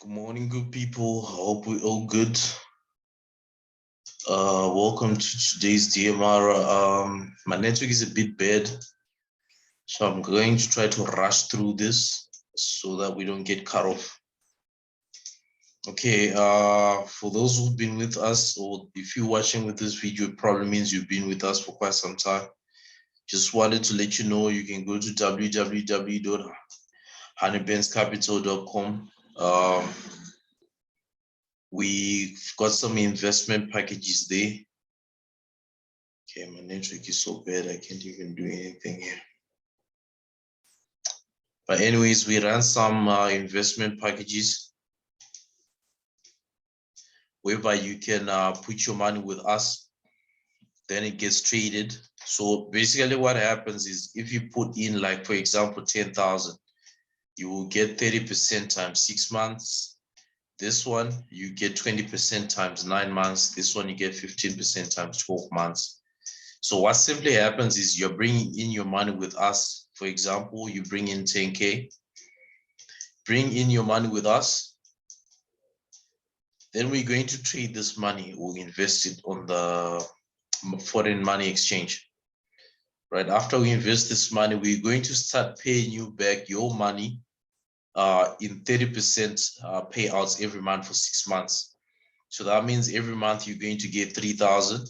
Good morning, good people. I hope we're all good. Welcome to today's DMR. My network is a bit bad, so I'm going to try to rush through this so that we don't get cut off. Okay, for those who've been with us, or if you're watching with this video, it probably means you've been with us for quite some time. Just wanted to let you know you can go to www.honeybandscapital.com. We've got some investment packages there. Okay, my network is so bad I can't even do anything here. But anyways, we ran some investment packages whereby you can put your money with us, then it gets traded. So basically what happens is if you put in, like, for example, 10,000, you will get 30% times 6 months. This one, you get 20% times 9 months. This one, you get 15% times 12 months. So what simply happens is you're bringing in your money with us. For example, you bring in 10K, bring in your money with us. Then we're going to trade this money or invest it on the foreign money exchange. Right after we invest this money, we're going to start paying you back your money in 30% payouts every month for 6 months. So that means every month you're going to get 3,000,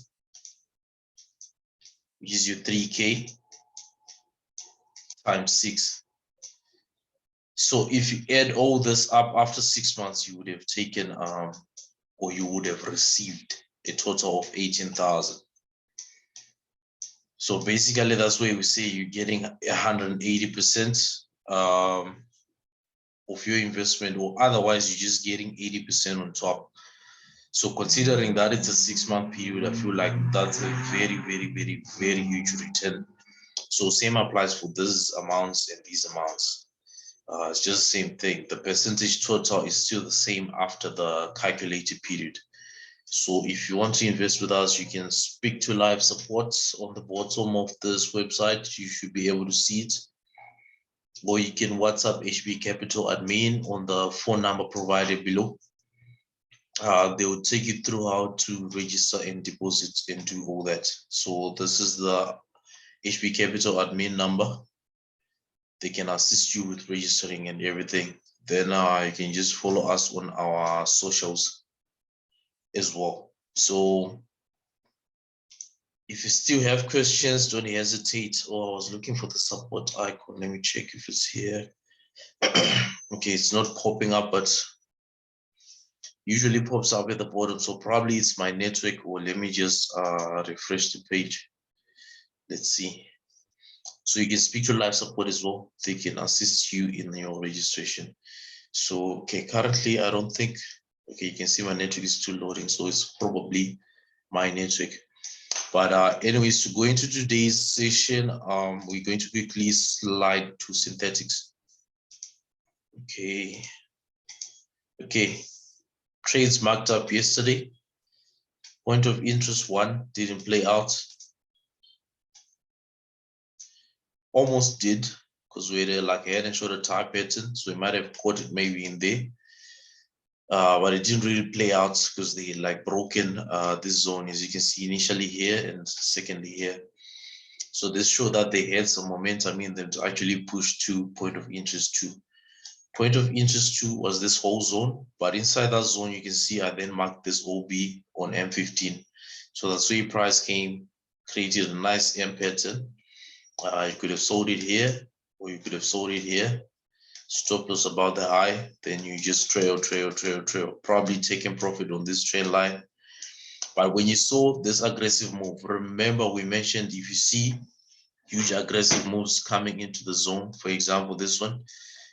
which is your 3K times 6. So if you add all this up after 6 months, you would have taken or you would have received a total of 18,000. So basically that's why we say you're getting 180% of your investment, or otherwise you're just getting 80% on top. So considering that it's a 6-month period, I feel like that's a very, very, very, very huge return. So same applies for these amounts and these amounts. It's just the same thing. The percentage total is still the same after the calculated period. So if you want to invest with us, you can speak to live support on the bottom of this website. You should be able to see it. Or you can WhatsApp HB Capital admin on the phone number provided below. They will take you through how to register and deposit and do all that. So this is the HB Capital admin number. They can assist you with registering and everything. Then you can just follow us on our socials as well. So if you still have questions, don't hesitate. Oh, I was looking for the support icon. Let me check if it's here. Okay, it's not popping up, but usually pops up at the bottom. So probably it's my network, or let me just refresh the page. Let's see. So you can speak to live support as well. They can assist you in your registration. So, okay, currently I don't think, okay, you can see my network is still loading. So it's probably my network. But anyways, to go into today's session, we're going to quickly slide to Sythetics. Okay. Trades marked up yesterday. Point of interest 1 didn't play out. Almost did, because we had like a head and shoulder type pattern, so we might have caught it maybe in there. But it didn't really play out because they like broken this zone, as you can see, initially here and secondly here. So this showed that they had some momentum in them to actually push to point of interest 2. Point of interest 2 was this whole zone, but inside that zone, you can see I then marked this OB on M15. So that's where price came, created a nice M pattern. You could have sold it here, or you could have sold it here. Stop loss about the high, then you just trail, probably taking profit on this trend line. But when you saw this aggressive move, remember we mentioned if you see huge aggressive moves coming into the zone, for example, this one,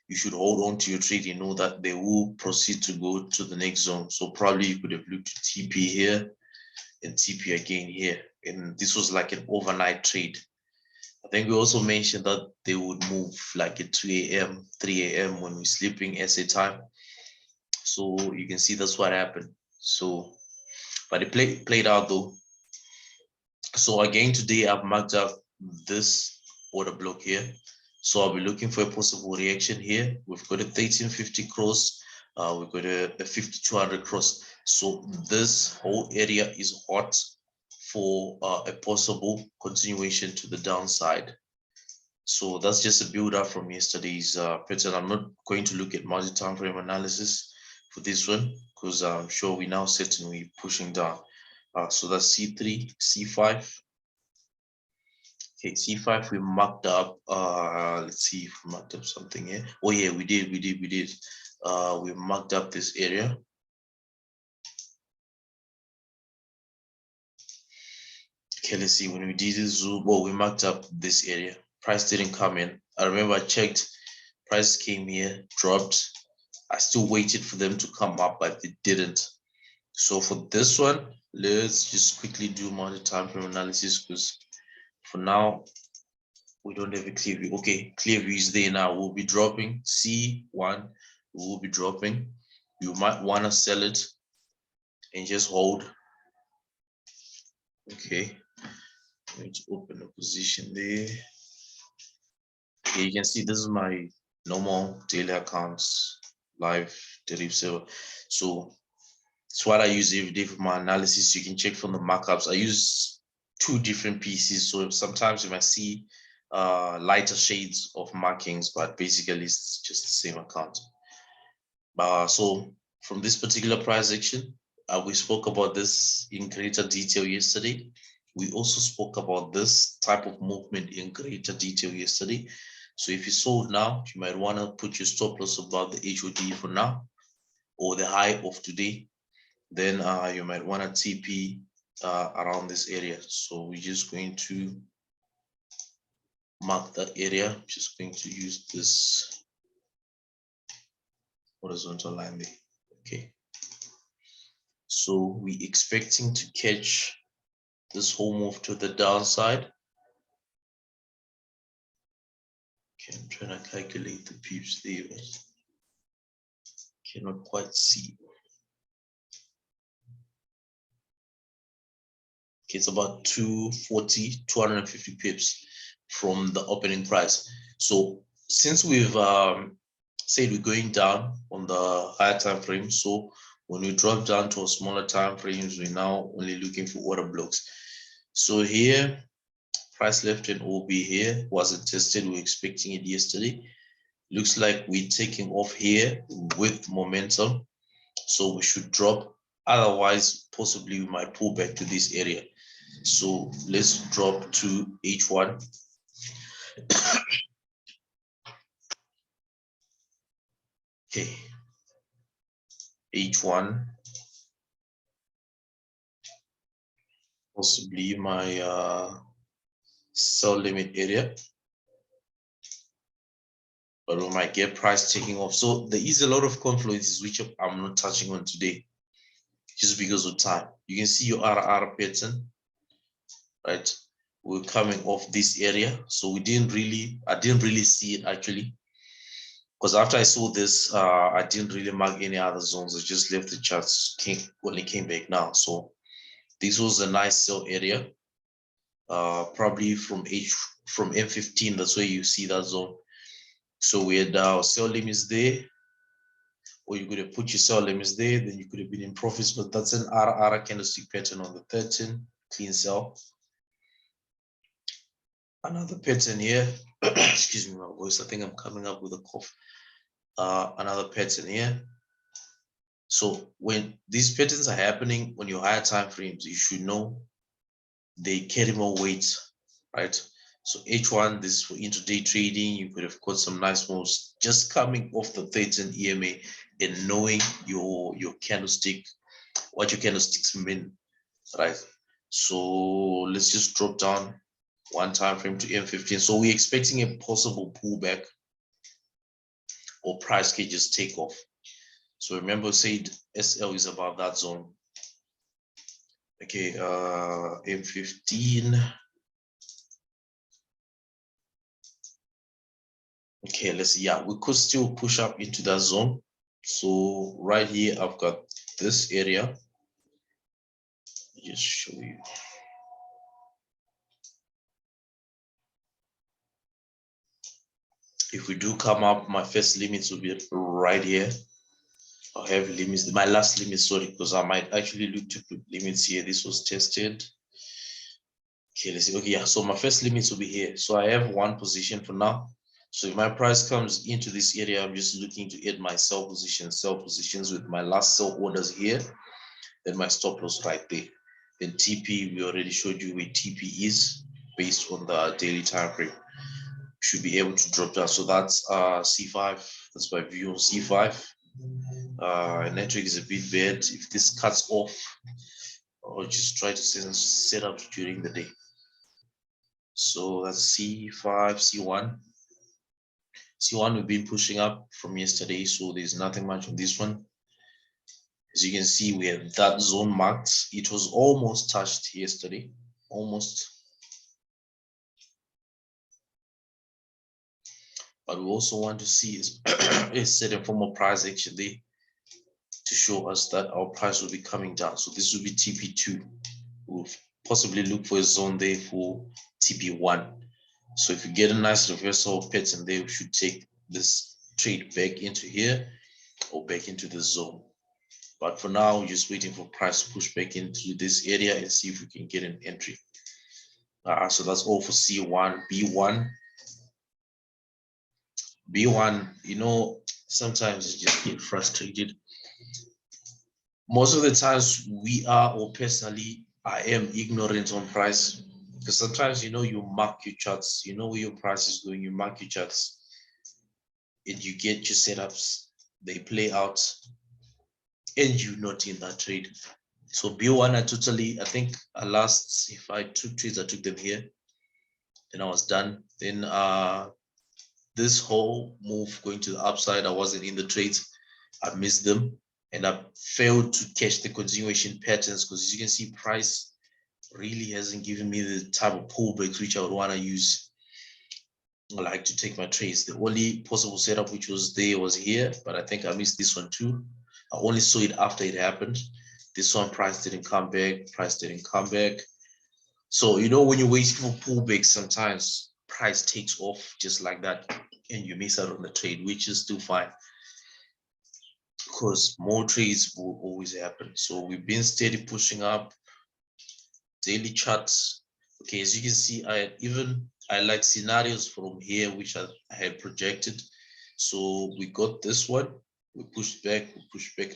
you should hold on to your trade. You know that they will proceed to go to the next zone. So probably you could have looked at TP here and TP again here. And this was like an overnight trade. I think we also mentioned that they would move like at 2 a.m., 3 a.m. when we're sleeping SA time. So you can see that's what happened. So, but it played out though. So again, today I've marked up this order block here. So I'll be looking for a possible reaction here. We've got a 1350 cross We got a 5200 cross. So this whole area is hot for a possible continuation to the downside. So that's just a build up from yesterday's pattern. I'm not going to look at multi-time frame analysis for this one because I'm sure we now certain we're pushing down. So that's C3, C5. Okay, C5 we marked up. Let's see if we marked up something here. Oh yeah, we did. We marked up this area. Okay, let's see. When we did the zoom, well, we marked up this area. Price didn't come in. I remember I checked. Price came here, dropped. I still waited for them to come up, but they didn't. So for this one, let's just quickly do multi-time frame analysis because for now we don't have a clear view. Okay, clear view is there now. We'll be dropping C1. We will be dropping. You might want to sell it and just hold. Okay, let me open a position there. Okay, you can see this is my normal daily accounts live derivative server. So it's what I use every day for my analysis. You can check from the markups. I use two different pieces, so sometimes you might see lighter shades of markings, but basically it's just the same account. So from this particular price action, we spoke about this in greater detail yesterday. We also spoke about this type of movement in greater detail yesterday. So if you sold now, you might want to put your stop loss above the HOD for now, or the high of today. Then you might want to TP around this area. So we're just going to mark that area. I'm just going to use this horizontal line there. Okay. So we're expecting to catch this whole move to the downside. Okay, I'm trying to calculate the pips there, but cannot quite see. Okay, it's about 240, 250 pips from the opening price. So since we've said we're going down on the higher time frame, so when we drop down to a smaller time frames, we're now only looking for order blocks. So here, price left and OB here wasn't tested. We were expecting it yesterday. Looks like we're taking off here with momentum, so we should drop. Otherwise, possibly we might pull back to this area. So let's drop to H1. Okay, H1, possibly my sell limit area, but we might get price taking off. So there is a lot of confluences which I'm not touching on today, just because of time. You can see your RR pattern, right? We're coming off this area, so I didn't really see it actually, because after I saw this, I didn't really mark any other zones. I just left the charts, only came back now. So this was a nice sell area, probably from M15. That's where you see that zone. So we had our sell limits there, or you could have put your sell limits there, then you could have been in profits. But that's an RR candlestick pattern on the 13, clean sell. Another pattern here. Excuse me, my voice. I think I'm coming up with a cough. Another pattern here. So when these patterns are happening on your higher time frames, you should know they carry more weight, right? So H1, this is for intraday trading. You could have got some nice moves just coming off the 13 EMA and knowing your candlestick, what your candlesticks mean, right? So let's just drop down one time frame to M15. So we're expecting a possible pullback or price can just take off. So remember, said SL is above that zone. Okay, M15. Okay, let's see. Yeah, we could still push up into that zone. So right here, I've got this area. Just show you. If we do come up, my first limits will be right here. I have limits. My last limit, sorry, because I might actually look to put limits here. This was tested. Okay, let's see. Okay, yeah. So my first limits will be here. So I have one position for now. So if my price comes into this area, I'm just looking to add my sell positions with my last sell orders here. Then my stop loss right there. Then TP, we already showed you where TP is based on the daily time frame. Should be able to drop down. So that's C5. That's my view on C5. Network is a bit bad. If this cuts off, I'll just try to set up during the day. So that's C5, C1. C1 we've been pushing up from yesterday, so there's nothing much on this one. As you can see, we have that zone marked. It was almost touched yesterday, almost. But we also want to see is a certain form of price action there to show us that our price will be coming down. So this will be TP2. We'll possibly look for a zone there for TP1. So if you get a nice reversal of pattern there, we should take this trade back into here or back into the zone. But for now, we're just waiting for price to push back into this area and see if we can get an entry. So that's all for C1. B1. B1, you know, sometimes you just get frustrated. Most of the times we are, or personally, I am ignorant on price. Because sometimes, you know, you mark your charts, you know where your price is going, you mark your charts, and you get your setups, they play out, and you're not in that trade. So B1, I think if I took trades, I took them here, then I was done. Then this whole move going to the upside, I wasn't in the trades, I missed them, and I failed to catch the continuation patterns because as you can see, price really hasn't given me the type of pullbacks which I would want to use. I like to take my trades. The only possible setup which was there was here, but I think I missed this one too. I only saw it after it happened. This one, price didn't come back. Price didn't come back. So, you know, when you're waiting for pullbacks, sometimes price takes off just like that and you miss out on the trade, which is still fine because more trades will always happen. So we've been steady pushing up daily charts. Okay, as you can see, I like scenarios from here which I had projected. So we got this one, we pushed back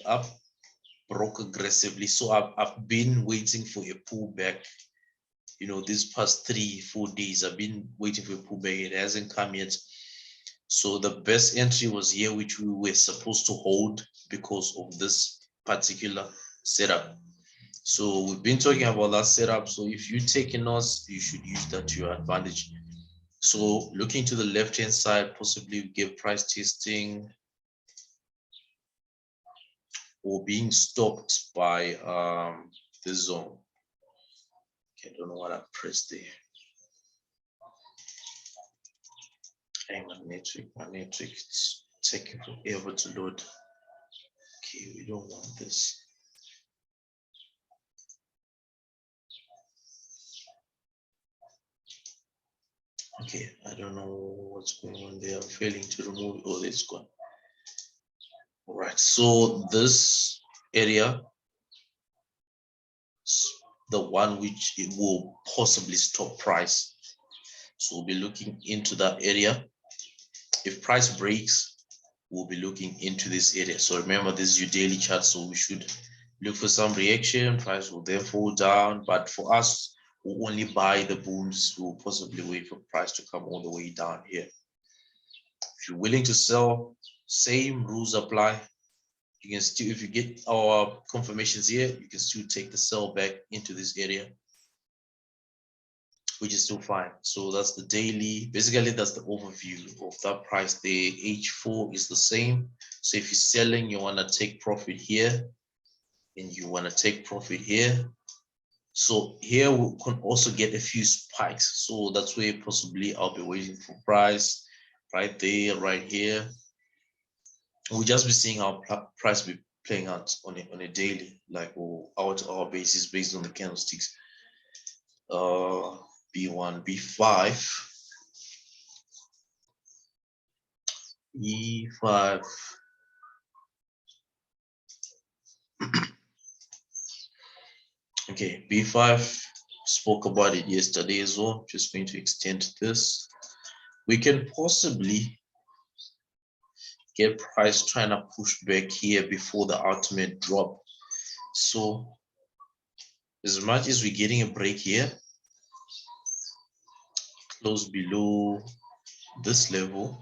up, broke aggressively. So I've been waiting for a pullback. You know, these past 3-4 days, I've been waiting for a pullback. It hasn't come yet. So the best entry was here, which we were supposed to hold because of this particular setup. So we've been talking about that setup. So if you're taking notes, you should use that to your advantage. So looking to the left-hand side, possibly give price testing or being stopped by the zone. Okay, I don't know what I pressed there. Hey, my network, it's taking forever to load. Okay, we don't want this. Okay, I don't know what's going on there. I'm failing to remove. Oh, it's gone. All right, so this area, the one which it will possibly stop price. So we'll be looking into that area. If price breaks, we'll be looking into this area. So remember, this is your daily chart, so we should look for some reaction. Price will then fall down, but for us, we'll only buy the booms. We'll possibly wait for price to come all the way down here. If you're willing to sell, same rules apply. You can still, if you get our confirmations here, you can still take the sell back into this area, which is still fine. So that's the daily. Basically, that's the overview of that price. The H4 is the same. So if you're selling, you want to take profit here, and you want to take profit here. So here we can also get a few spikes. So that's where possibly I'll be waiting for price right there, right here. We'll just be seeing how price be playing out on a daily, like or hour basis based on the candlesticks. B1, B5, E5. Okay, B5, spoke about it yesterday as well. Just going to extend this. We can possibly get price trying to push back here before the ultimate drop. So as much as we're getting a break here, close below this level,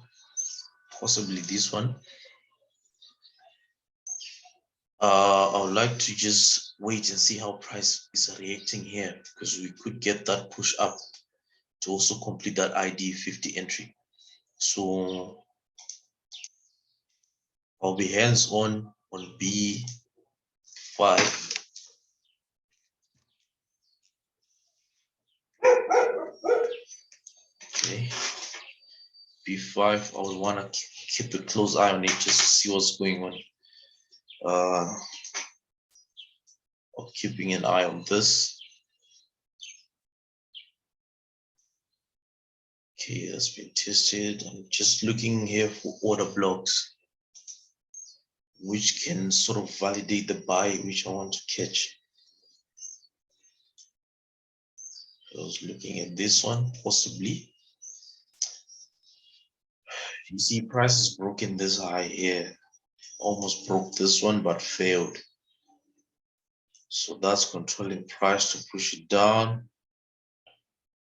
possibly this one, I would like to just wait and see how price is reacting here, because we could get that push up to also complete that ID 50 entry. So I'll be hands on B5. Okay, B5, I would want to keep a close eye on it just to see what's going on. Of keeping an eye on this. Okay, that's been tested. I'm just looking here for order blocks, which can sort of validate the buy which I want to catch. I was looking at this one, possibly. You see, price is broken this high here. Almost broke this one, but failed. So that's controlling price to push it down.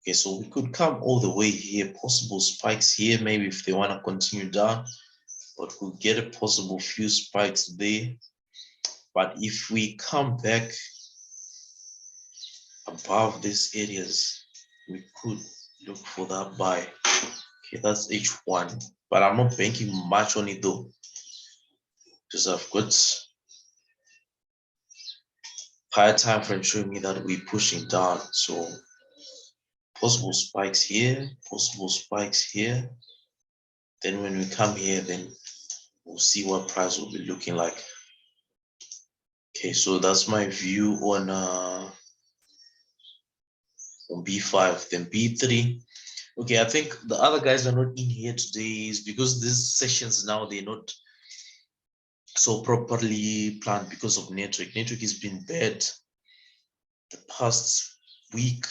Okay, so we could come all the way here, possible spikes here, maybe if they want to continue down, but we'll get a possible few spikes there. But if we come back above these areas, we could look for that buy. Okay, that's H1, but I'm not banking much on it though, because I've got higher time frame showing me that we're pushing down. So possible spikes here, possible spikes here. Then when we come here, then we'll see what price will be looking like. Okay, so that's my view on B5. Then B3. Okay, I think the other guys are not in here today is because these sessions now, they're not so properly planned because of network. Network has been bad the past week,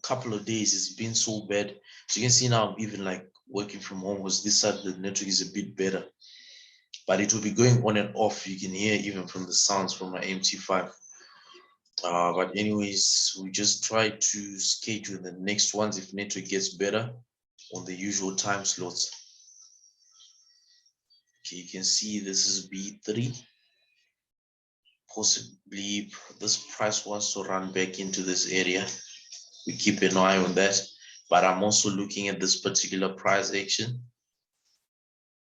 couple of days. It's been so bad. So you can see now, even like working from home, was this side the network is a bit better, but it will be going on and off. You can hear even from the sounds from my MT5. But anyways, we just try to schedule the next ones if network gets better on the usual time slots. Okay, you can see this is B3. Possibly this price wants to run back into this area. We keep an eye on that. But I'm also looking at this particular price action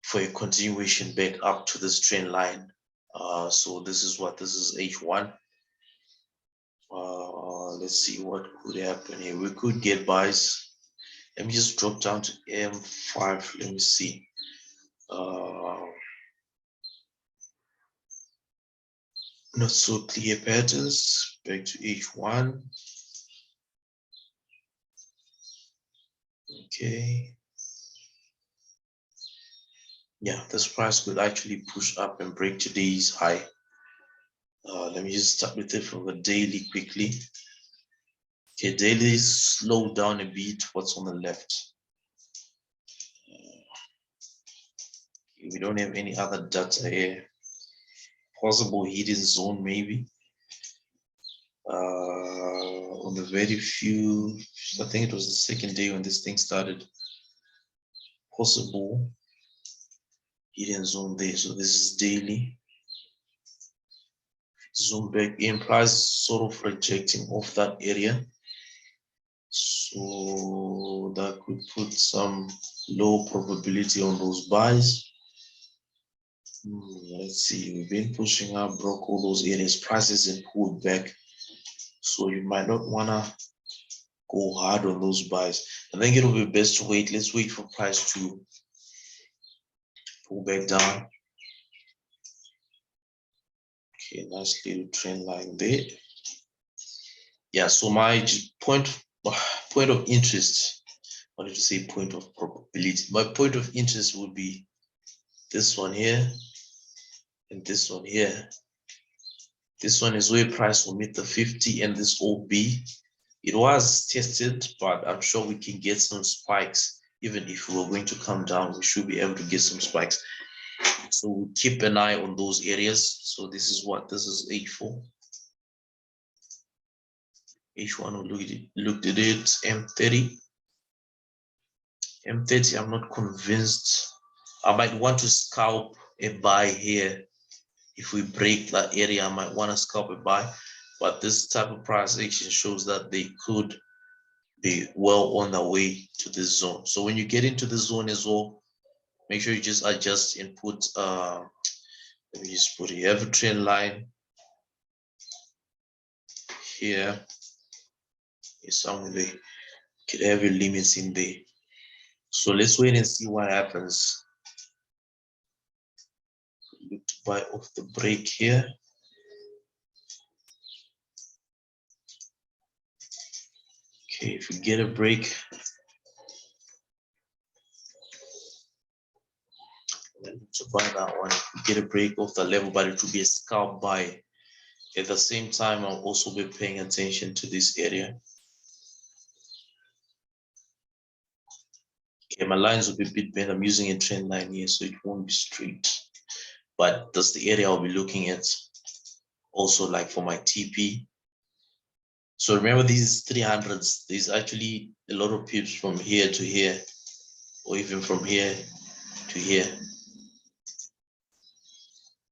for a continuation back up to this trend line. So this is H1. Let's see what could happen here. We could get buys. Let me just drop down to M5. Let me see. Not so clear patterns. Back to H1. Okay. Yeah, this price could actually push up and break today's high. Let me just start with it from the daily quickly. Okay, daily slow down a bit. What's on the left? We don't have any other data here. Possible hidden zone maybe. On the very few, I think it was the second day when this thing started. Possible hidden zone there. So this is daily. Zoom back in, price sort of rejecting off that area. So that could put some low probability on those buys. Let's see, we've been pushing up, broke all those areas, prices and pulled back. So you might not wanna go hard on those buys. I think it'll be best to wait. Let's wait for price to pull back down. Okay, nice little trend line there. Yeah, so my point of interest, I wanted to say point of probability. My point of interest would be this one here and this one here. This one is where price will meet the 50 and this OB. It was tested, but I'm sure we can get some spikes. Even if we were going to come down, we should be able to get some spikes. So we'll keep an eye on those areas. So this is what this is H4. H1 we looked at it, M30. M30, I'm not convinced. I might want to scalp a buy here. If we break that area, I might want to scalp a buy. But this type of price action shows that they could be well on their way to this zone. So when you get into the zone as well, make sure you just adjust and put let me just put you have a trend line here. Somewhere there. Could have your limits in there. So let's wait and see what happens. Look to buy off the break here. Okay, if we get a break, to buy that one, if we get a break off the level, but it will be a scalp buy. At the same time, I'll also be paying attention to this area. Okay, my lines will be a bit better. I'm using a trend line here, so it won't be straight. But that's the area I'll be looking at. Also, like for my TP. So remember these 300s, there's actually a lot of pips from here to here, or even from here to here.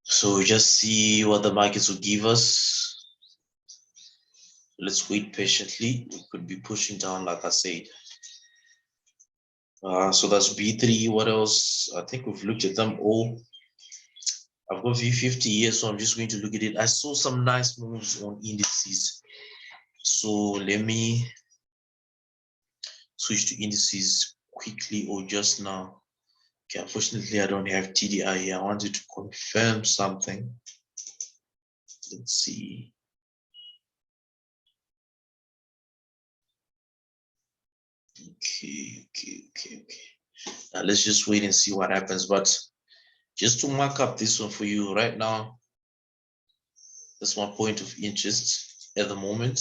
So we just see what the markets will give us. Let's wait patiently. We could be pushing down, like I said. So that's B3. What else? I think we've looked at them all. I've got V50 here, so I'm just going to look at it. I saw some nice moves on indices. So let me switch to indices quickly or just now. Okay, unfortunately, I don't have TDI here. I wanted to confirm something. Let's see. Okay. Now let's just wait and see what happens. But just to mark up this one for you right now, that's my point of interest at the moment.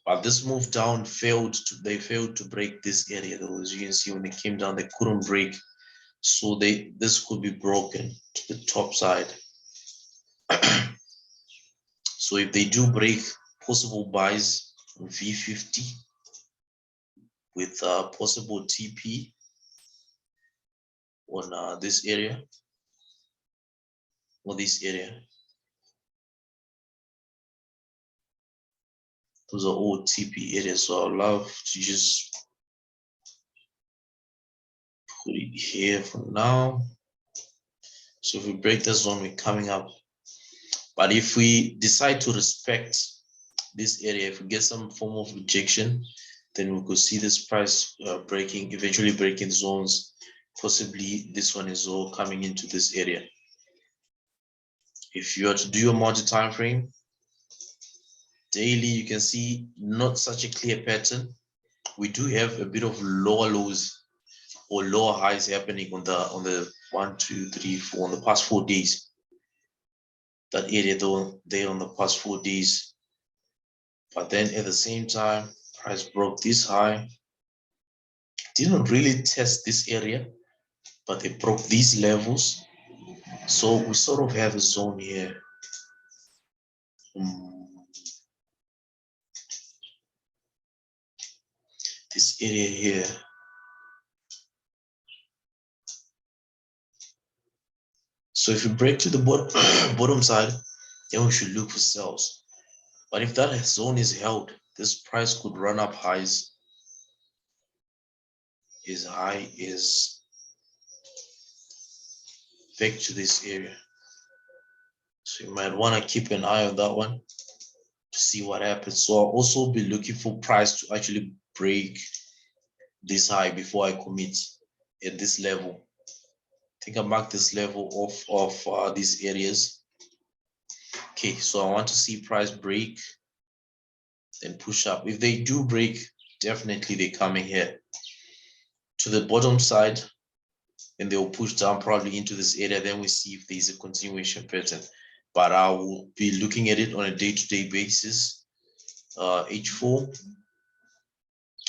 But this move down they failed to break this area though. As you can see, when they came down, they couldn't break. So this could be broken to the top side. So if they do break, possible buys on V50 with possible TP on this area or this area. Those are all TP areas, so I'd love to just put it here for now. So if we break the zone, we're coming up. But if we decide to respect this area, if we get some form of rejection, then we could see this price eventually breaking zones. Possibly this one is all coming into this area. If you are to do a multi-time frame, daily, you can see not such a clear pattern. We do have a bit of lower lows or lower highs happening on the 1, 2, 3, 4 on the past 4 days. That area though, there on the past 4 days. But then at the same time, price broke this high. Didn't really test this area, but they broke these levels. So we sort of have a zone here. This area here. So if you break to the bottom side, then we should look for sells. But if that zone is held, this price could run up highs as high as back to this area. So you might want to keep an eye on that one to see what happens. So I'll also be looking for price to actually break this high before I commit at this level. I think I marked this level of these areas. Okay, so I want to see price break, then push up. If they do break, definitely they're coming here to the bottom side, and they'll push down probably into this area. Then we see if there's a continuation pattern. but I will be looking at it on a day-to-day basis. H4,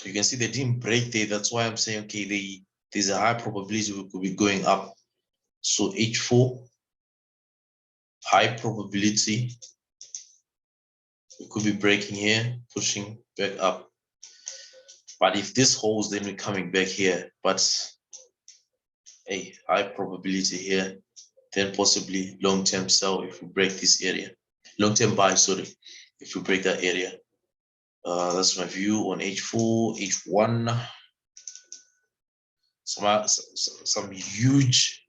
you can see they didn't break there. That's why I'm saying, okay, there's a high probability we could be going up. So H4, high probability we could be breaking here, pushing back up. But if this holds, then we're coming back here. But a high probability here, then possibly long-term sell if we break this area. Long-term buy, sorry, if we break that area. That's my view on H4, H1. Some huge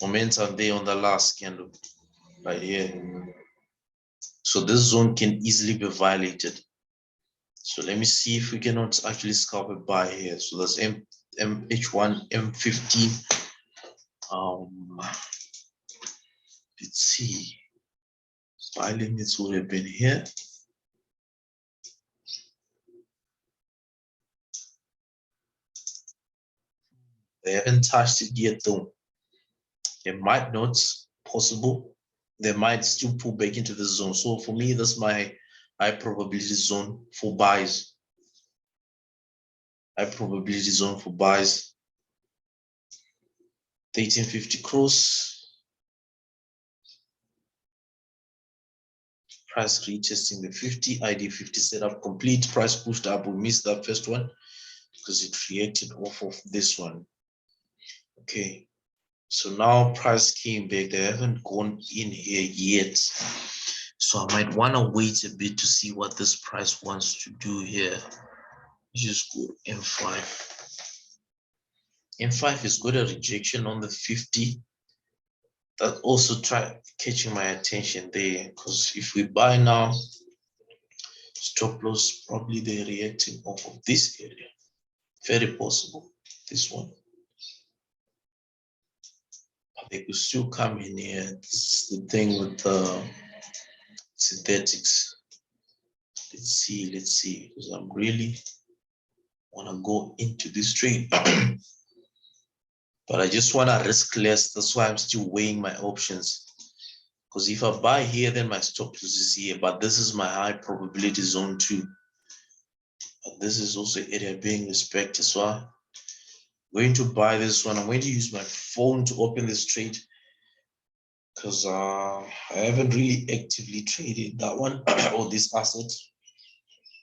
momentum there on the last candle right here. So this zone can easily be violated. So let me see if we cannot actually scalp a buy here. So that's H1, M15. Let's see. Buy limits would have been here. They haven't touched it yet though. They might not, possible. They might still pull back into the zone. So for me, that's my high probability zone for buys. High probability zone for buys. 1350 cross. Price retesting the 50, ID 50 setup complete. Price pushed up. We missed that first one because it reacted off of this one. Okay. So now price came back. They haven't gone in here yet. So I might want to wait a bit to see what this price wants to do here. Just go M5. M5 is good at rejection on the 50. That also try catching my attention there, because if we buy now, stop loss, probably they're reacting off of this area. Very possible, this one. But they could still come in here. This is the thing with Sythetics. Let's see, because I'm really want to go into this trade. But I just want to risk less. That's why I'm still weighing my options. Because if I buy here, then my stop loss is here. But this is my high probability zone too. But this is also area being respected. So I'm going to buy this one. I'm going to use my phone to open this trade, because I haven't really actively traded that one or this asset.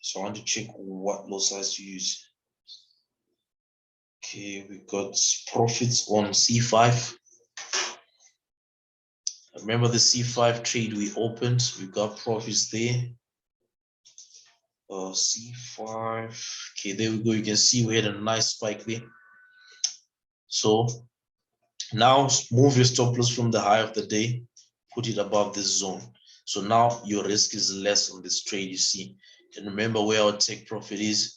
So I want to check what low size to use. Okay, we got profits on C5. Remember the C5 trade we opened, we got profits there. C5, okay, there we go. You can see we had a nice spike there. So now move your stop loss from the high of the day, put it above this zone. So now your risk is less on this trade, you see. And remember where our take profit is.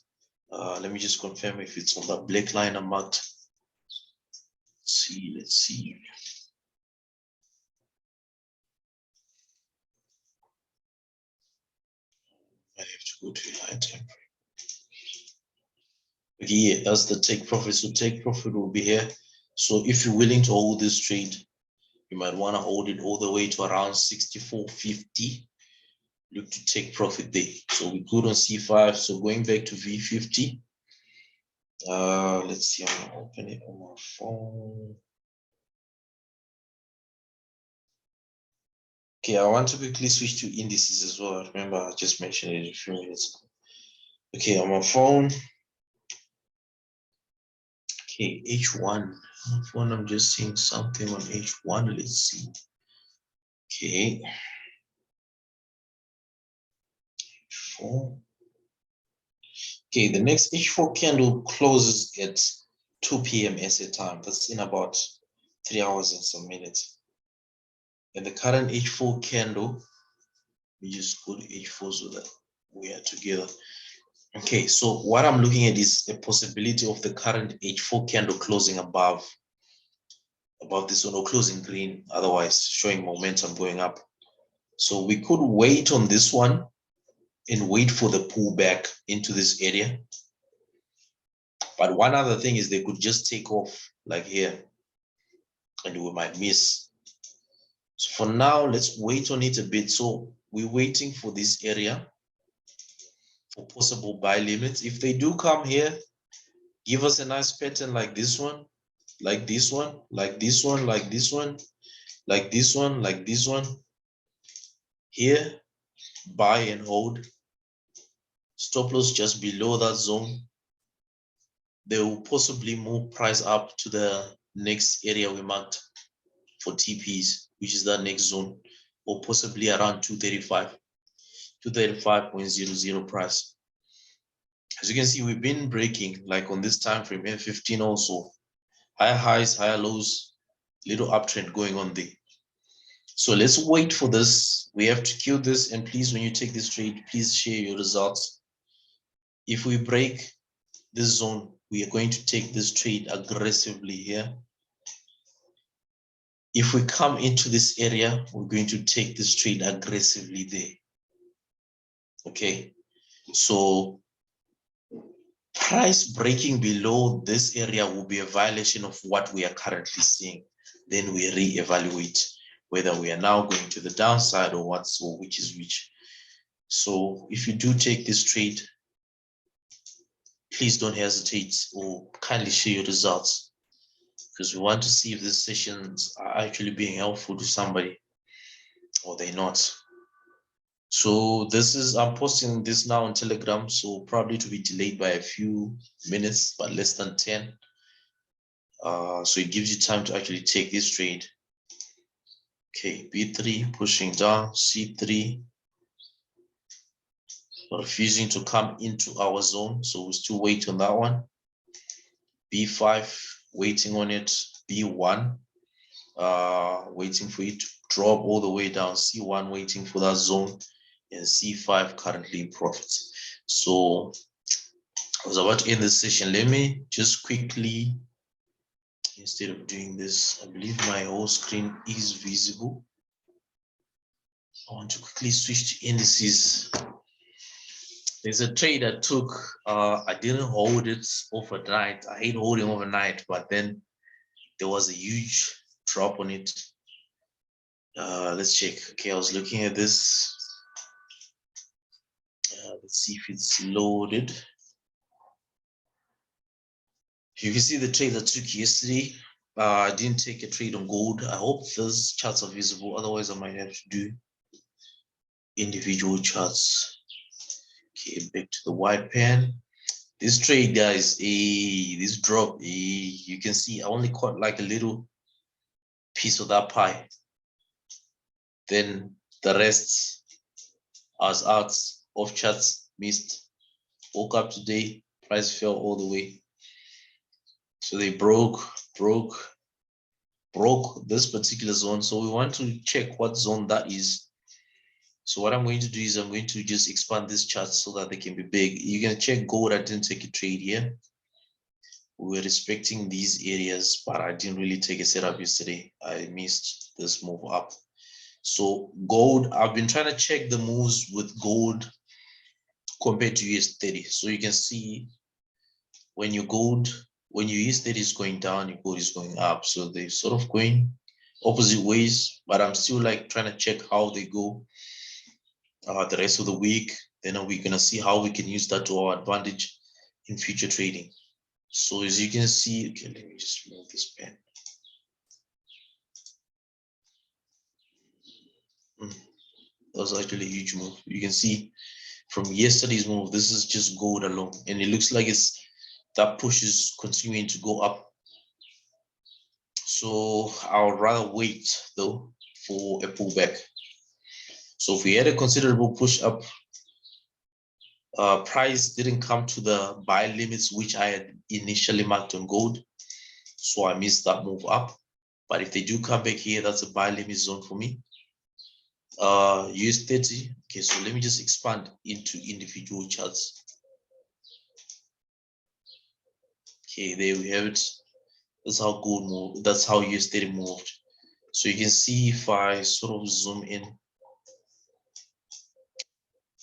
Let me just confirm if it's on that black line I marked. Let's see. I have to go to a high time frame. Okay, yeah, that's the take profit. So take profit will be here. So if you're willing to hold this trade, you might want to hold it all the way to around 64.50. Look to take profit there. So we good on C5. So going back to V50. Let's see, I'm gonna open it on my phone. Okay, I want to quickly switch to indices as well. Remember, I just mentioned it a few minutes ago. Okay, on my phone. Okay, H1. On my phone, I'm just seeing something on H1. Let's see. Okay. H4. Okay, the next H4 candle closes at 2 p.m. SA time. That's in about 3 hours and some minutes. And the current H4 candle, we just go to H4 so that we are together. Okay, so what I'm looking at is a possibility of the current H4 candle closing above this one, or closing green, otherwise showing momentum going up. So we could wait on this one and wait for the pullback into this area. But one other thing is they could just take off like here and we might miss. So for now, let's wait on it a bit. So we're waiting for this area for possible buy limits. If they do come here, give us a nice pattern like this one, like this one, like this one, like this one, like this one, like this one. Here, buy and hold. Stop loss just below that zone. They will possibly move price up to the next area we marked for TPs, which is that next zone, or possibly around 235, 235.00 price. As you can see, we've been breaking like on this time frame, M15 also. Higher highs, higher lows, little uptrend going on there. So let's wait for this. We have to kill this. And please, when you take this trade, please share your results. If we break this zone, we are going to take this trade aggressively here. If we come into this area, we're going to take this trade aggressively there. Okay, so price breaking below this area will be a violation of what we are currently seeing. Then we reevaluate whether we are now going to the downside or what's or which is which. So if you do take this trade, please don't hesitate or kindly share your results, because we want to see if these sessions are actually being helpful to somebody or they're not. So this is, I'm posting this now on Telegram, so probably to be delayed by a few minutes, but less than 10. So it gives you time to actually take this trade. Okay, B3 pushing down, C3 refusing to come into our zone, so we still wait on that one. B5 waiting on it, B1 waiting for it to drop all the way down, C1 waiting for that zone, and C5 currently in profits. So I was about to end this session. Let me just quickly, instead of doing this, I believe my whole screen is visible. I want to quickly switch to indices. There's a trade I took. I didn't hold it overnight. I hate holding overnight, but then there was a huge drop on it. Let's check. Okay, I was looking at this. Let's see if it's loaded. You can see the trade I took yesterday. I didn't take a trade on gold. I hope those charts are visible. Otherwise, I might have to do individual charts. Okay, back to the white pen. This trade, guys, this drop, you can see I only caught like a little piece of that pie. Then the rest as outs, off charts, missed. Woke up today, price fell all the way. So they broke this particular zone. So we want to check what zone that is. So what I'm going to do is I'm going to just expand this chart so that they can be big. You can check gold. I didn't take a trade here. We were respecting these areas, but I didn't really take a setup yesterday. I missed this move up. So gold, I've been trying to check the moves with gold compared to US30. So you can see when your US30 is going down, your gold is going up. So they're sort of going opposite ways, but I'm still like trying to check how they go the rest of the week. Then we're gonna see how we can use that to our advantage in future trading. So as you can see, okay, let me just move this pen. That was actually a huge move. You can see from yesterday's move, this is just gold alone, and it looks like it's that push is continuing to go up. So I would rather wait though for a pullback. So if we had a considerable push up, price didn't come to the buy limits which I had initially marked on gold, so I missed that move up. But if they do come back here, that's a buy limit zone for me. US30. Okay, so let me just expand into individual charts. Okay, there we have it. That's how gold moved. That's how US30 moved. So you can see if I sort of zoom in.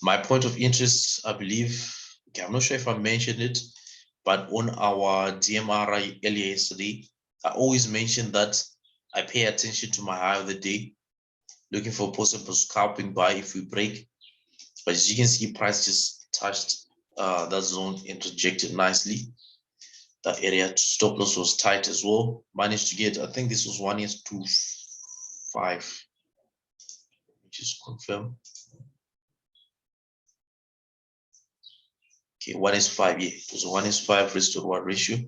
My point of interest, I believe, okay, I'm not sure if I mentioned it, but on our DMRI earlier yesterday, I always mentioned that I pay attention to my high of the day. looking for a possible scalping buy if we break. But as you can see, price just touched that zone and rejected nicely. That area stop loss was tight as well. Managed to get, I think this was 1:5. Just confirm. Okay, 1:5. Yeah, it was 1:5 risk to reward ratio.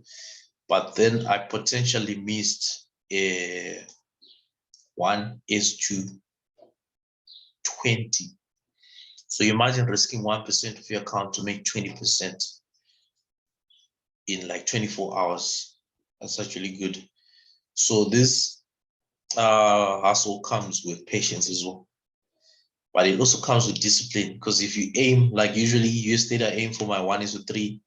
But then I potentially missed a 1:20. So imagine risking 1% of your account to make 20% in like 24 hours. That's actually good. So this hustle comes with patience as well. But it also comes with discipline, because if you aim, like usually US30, I aim for my 1:3.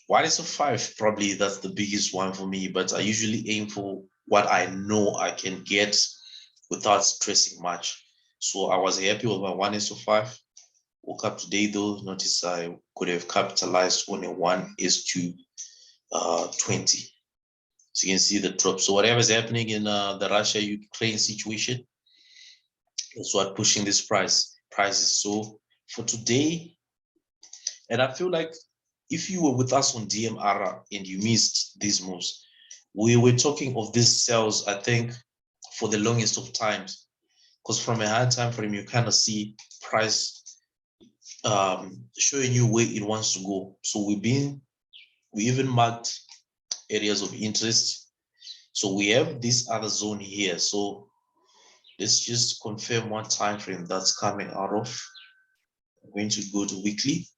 1:5, probably that's the biggest one for me, but I usually aim for what I know I can get without stressing much. So I was happy with my 1:5. Woke up today though, notice I could have capitalized on a 1:20. So you can see the drop. So whatever's happening in the Russia-Ukraine situation is what pushing this prices. So for today, and I feel like if you were with us on DMR and you missed these moves, we were talking of these sales, I think, for the longest of times, because from a high time frame, you kind of see price showing you where it wants to go. So we even marked areas of interest. So we have this other zone here. So let's just confirm what time frame that's coming out of. I'm going to go to weekly.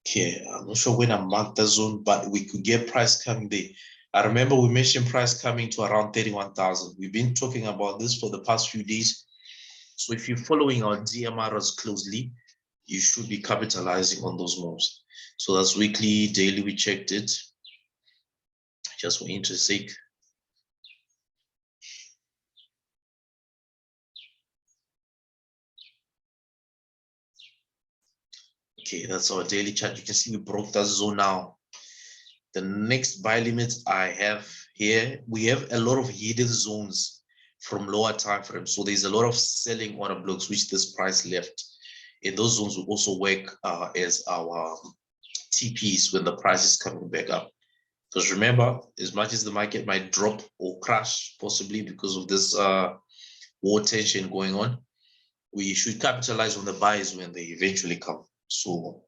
Okay, I'm not sure when I marked the zone, but we could get price coming there. I remember we mentioned price coming to around 31,000. We've been talking about this for the past few days. So if you're following our DMRs closely, you should be capitalizing on those moves. So that's weekly, daily, we checked it. Just for interest sake. Okay, that's our daily chart. You can see we broke that zone now. The next buy limit I have here, we have a lot of hidden zones from lower time frames. So there's a lot of selling order blocks which this price left. And those zones will also work as our TPs when the price is coming back up. Because remember, as much as the market might drop or crash, possibly because of this war tension going on, we should capitalize on the buys when they eventually come. So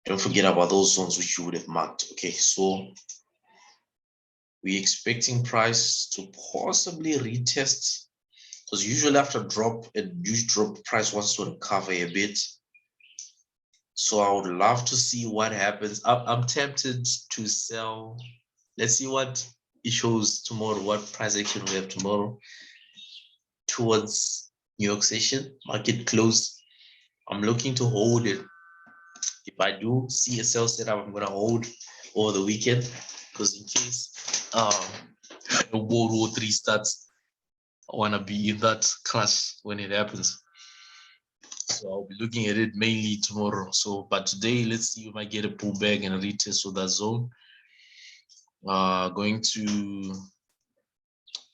don't forget about those zones which you would have marked. Okay, so we're expecting price to possibly retest, because usually after drop, a huge drop, price wants to recover a bit. So I would love to see what happens. I'm tempted to sell. Let's see what it shows tomorrow, what price action we have tomorrow towards New York session, market close. I'm looking to hold it. If I do see a sell setup, I'm going to hold over the weekend, because in case World War III starts, I want to be in that class when it happens. So I'll be looking at it mainly tomorrow. So, but today, let's see if I get a pullback and a retest of that zone. Going to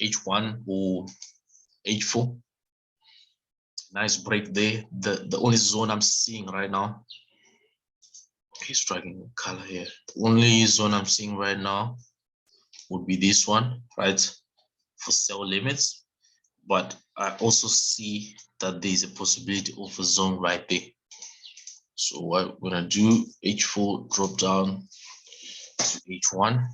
H1 or H4. Nice break there. The only zone I'm seeing right now. Okay, striking color here. The only zone I'm seeing right now would be this one, right? For sell limits. But I also see that there's a possibility of a zone right there. So what we're gonna do, H4 drop down to H1.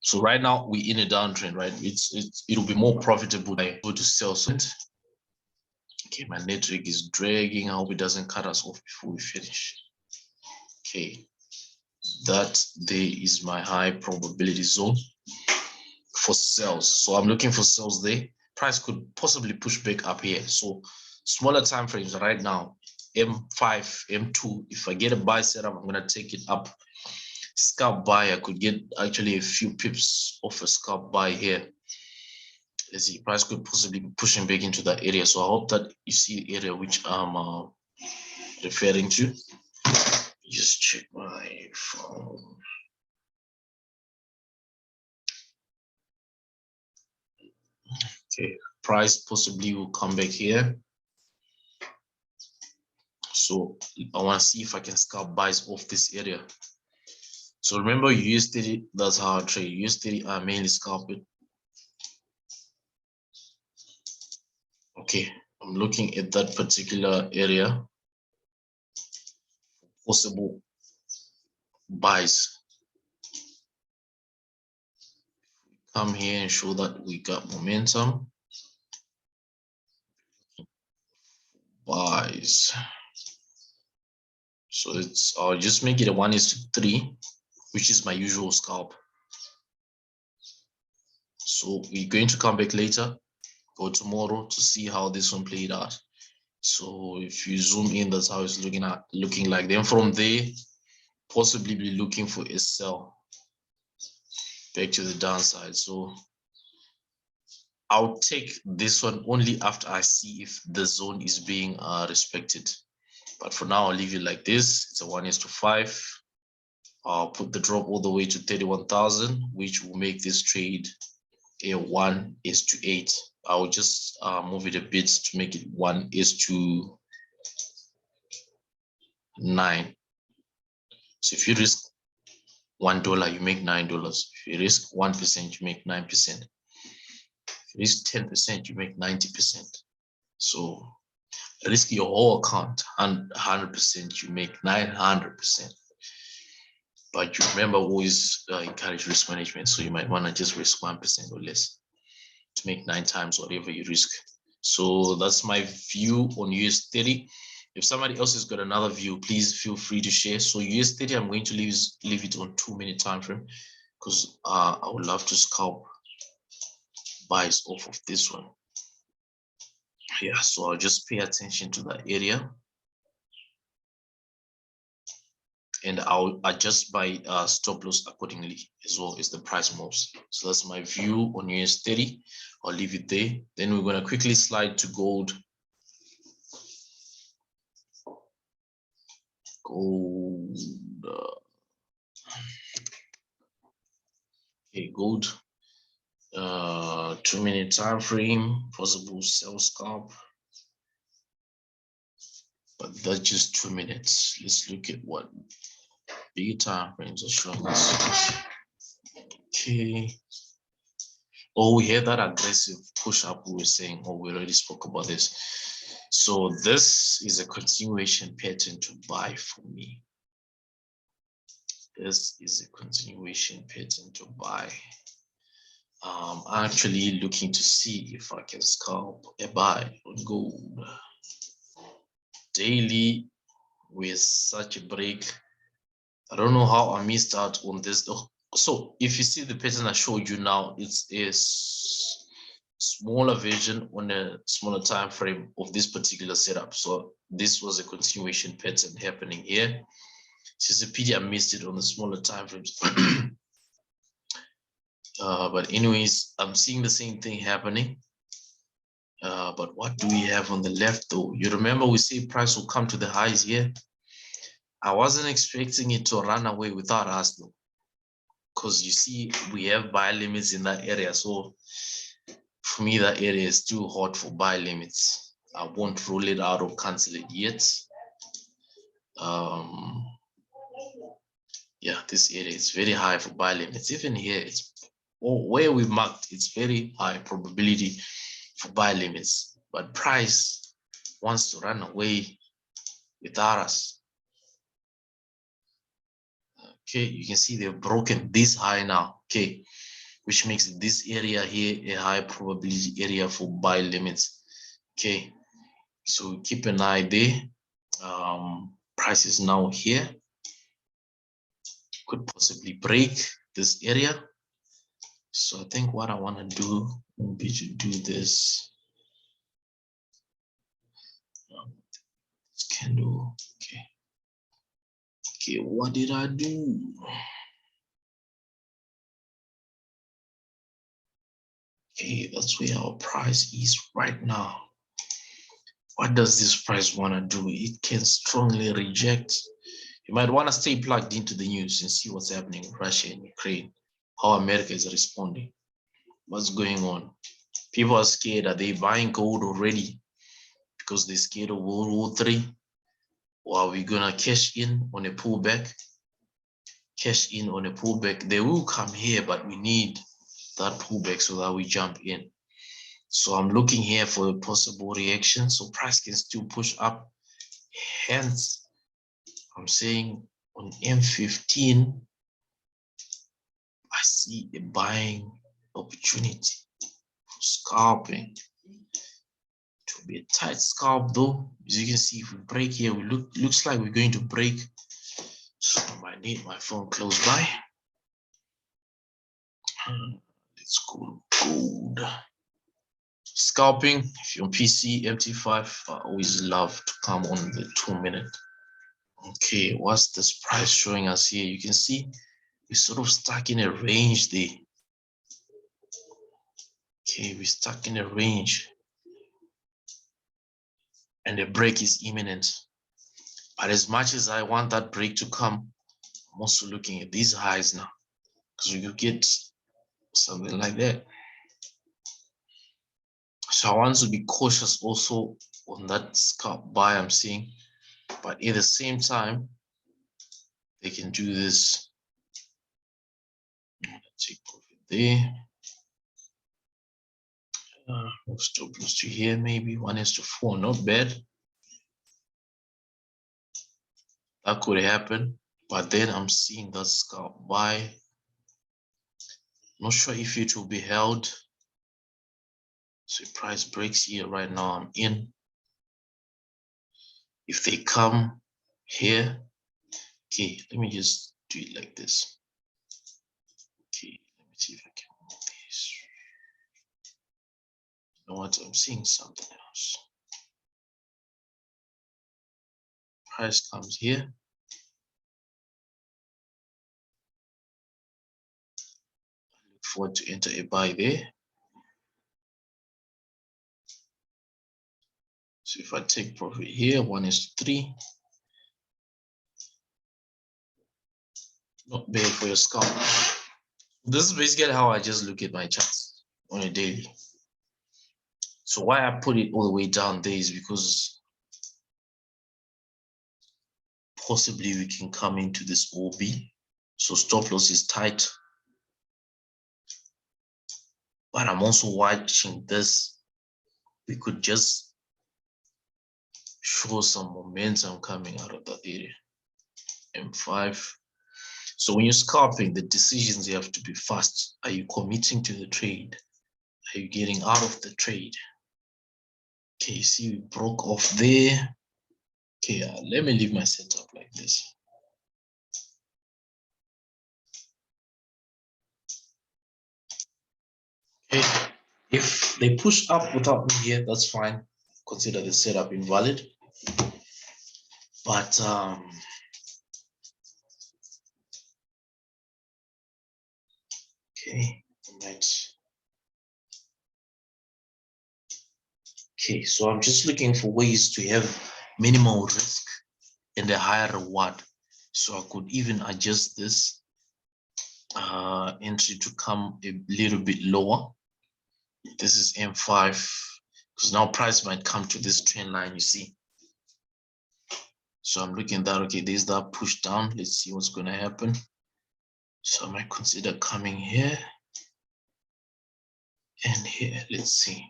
So right now we're in a downtrend, right? It'll be more profitable to sell something. Okay, my network is dragging. I hope it doesn't cut us off before we finish. Okay, that there is my high probability zone for sales. So I'm looking for sales there. Price could possibly push back up here. So smaller time frames right now, M5, M2. If I get a buy setup, I'm gonna take it up. Scalp buy, I could get actually a few pips off a scalp buy here. Let's see, price could possibly be pushing back into that area. So I hope that you see the area which I'm referring to. Just check my phone. Okay, price possibly will come back here. So I want to see if I can scalp buys off this area. So remember, US30, that's how I trade. US30, I mainly scalp it. Okay, I'm looking at that particular area. Possible buys. Come here and show that we got momentum. Buys. So it's, I'll just make it a 1:3, which is my usual scalp. So we're going to come back later or tomorrow to see how this one played out. So if you zoom in, that's how it's looking like. Then from there, possibly be looking for a sell back to the downside. So I'll take this one only after I see if the zone is being respected. But for now, I'll leave it like this. It's a 1:5. I'll put the drop all the way to 31,000, which will make this trade a 1:8. I'll just move it a bit to make it 1:9. So if you risk $1, you make $9. If you risk 1%, you make 9%. If you risk 10%, you make 90%. So risk your whole account, and 100%, you make 900%. But you remember, always encourage risk management. So you might want to just risk 1% or less to make 9 times whatever you risk. So that's my view on US30. If somebody else has got another view, please feel free to share. So US30, I'm going to leave it on 2-minute time frame because I would love to scalp buys off of this one. Yeah, so I'll just pay attention to that area. And I'll adjust my stop loss accordingly as well as the price moves. So that's my view on US30. I'll leave it there. Then we're going to quickly slide to gold. Gold. Okay, gold. 2-minute time frame, possible sell scalp. But that's just 2 minutes. Let's look at what big time frames are showing us. Okay. Oh, we had that aggressive push up we were saying. Oh, we already spoke about this. So this is a continuation pattern to buy for me. This is a continuation pattern to buy. I'm actually looking to see if I can scalp a buy on gold. Daily with such a break. I don't know how I missed out on this. So if you see the pattern I showed you now, it's a smaller version on a smaller time frame of this particular setup. So this was a continuation pattern happening here. It's just a pity I missed it on the smaller time frames. But anyways, I'm seeing the same thing happening. But what do we have on the left though? You remember we say price will come to the highs here. I wasn't expecting it to run away without us though, because you see we have buy limits in that area. So for me, that area is too hot for buy limits. I won't rule it out or cancel it yet. Yeah, this area is very high for buy limits. Even here, it's where we marked, it's very high probability for buy limits. But price wants to run away without us. Okay, you can see they've broken this high now. Okay, which makes this area here a high probability area for buy limits. Okay, so keep an eye there. Price is now here. Could possibly break this area. So I think what I want to do would be to do this. This candle. Okay. Okay, what did I do? Okay, that's where our price is right now. What does this price want to do? It can strongly reject. You might want to stay plugged into the news and see what's happening in Russia and Ukraine, how America is responding, what's going on. People are scared. Are they buying gold already because they're scared of World War III? Or are we gonna cash in on a pullback? Cash in on a pullback. They will come here, but we need that pullback so that we jump in. So I'm looking here for a possible reaction. So price can still push up. Hence, I'm saying on M15, I see a buying opportunity for scalping. To be a tight scalp though, as you can see, if we break here, we looks like we're going to break. So I might need my phone close by. Let's go gold. Scalping, if you're on PC, MT5, I always love to come on the 2-minute. Okay, what's this price showing us here? You can see we're sort of stuck in a range there. Okay, we're stuck in a range. And the break is imminent. But as much as I want that break to come, I'm also looking at these highs now. Because we could get something like that. So I want to be cautious also on that scalp buy I'm seeing. But at the same time, they can do this. Take profit there. Stop loss to here, maybe 1:4, not bad. That could happen. But then I'm seeing that scalp buy. Not sure if it will be held. So price breaks here right now, I'm in. If they come here, okay, let me just do it like this. Okay, let me see if I can move this. You know what, I'm seeing something else. Price comes here. I look forward to enter a buy there. So if I take profit here, 1:3. Not bad for your scalp. This is basically how I just look at my charts on a daily. So why I put it all the way down there is because possibly we can come into this OB. So stop loss is tight. But I'm also watching this. We could just show some momentum coming out of that area. M5. So when you're scalping, the decisions you have to be fast. Are you committing to the trade? Are you getting out of the trade? Okay, see, we broke off there. Okay, let me leave my setup like this. Okay, if they push up without me here, that's fine. Consider the setup invalid. But okay, right. Okay, so I'm just looking for ways to have minimal risk and a higher reward. So I could even adjust this entry to come a little bit lower. This is M5, because now price might come to this trend line, you see. So I'm looking at that, okay, there's that push down. Let's see what's going to happen. So I might consider coming here and here. Let's see.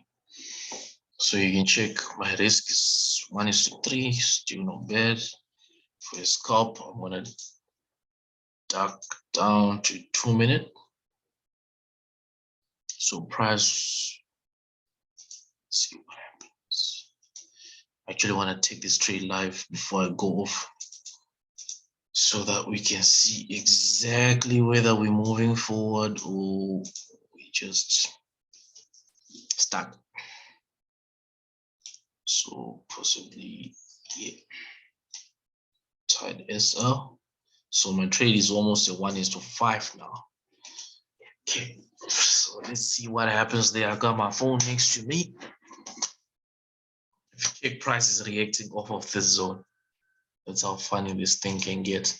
So you can check my risk is 1:3, still not bad. For a scalp, I'm going to duck down to 2-minute. So price, let's see what happens. I actually want to take this trade live before I go off, so that we can see exactly whether we're moving forward or we just stuck. So possibly, yeah, tied SL. So my trade is almost a 1:5 now. Okay, so let's see what happens there. I got my phone next to me. Check price is reacting off of this zone. That's how funny this thing can get.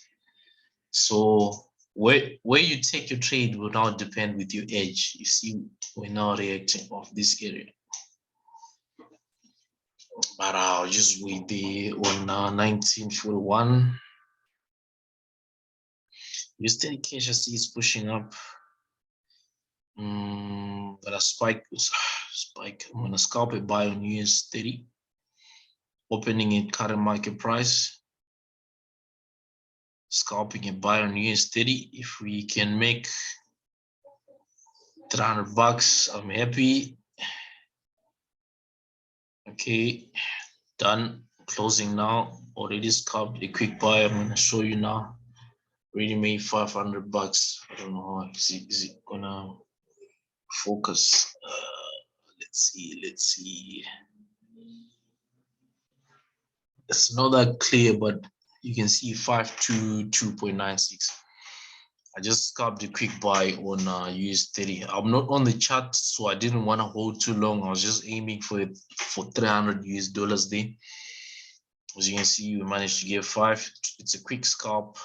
So Where you take your trade will now depend with your edge. You see, we're now reacting off this area. But I'll just wait there on 1941. US30 cash I see is pushing up. But a spike. I'm gonna scalp it, buy on US30. Opening in current market price. Scalping and buy on US30. If we can make 300 bucks, I'm happy. Okay, done. Closing now. Already scalped a quick buy. I'm gonna show you now. Already made 500 bucks. I don't know how is it gonna focus. Let's see. It's not that clear, but you can see 522.96. I just scalped a quick buy on US30. I'm not on the chart, so I didn't want to hold too long. I was just aiming for it for 300 US dollars there. As you can see, we managed to get 5. It's a quick scalp.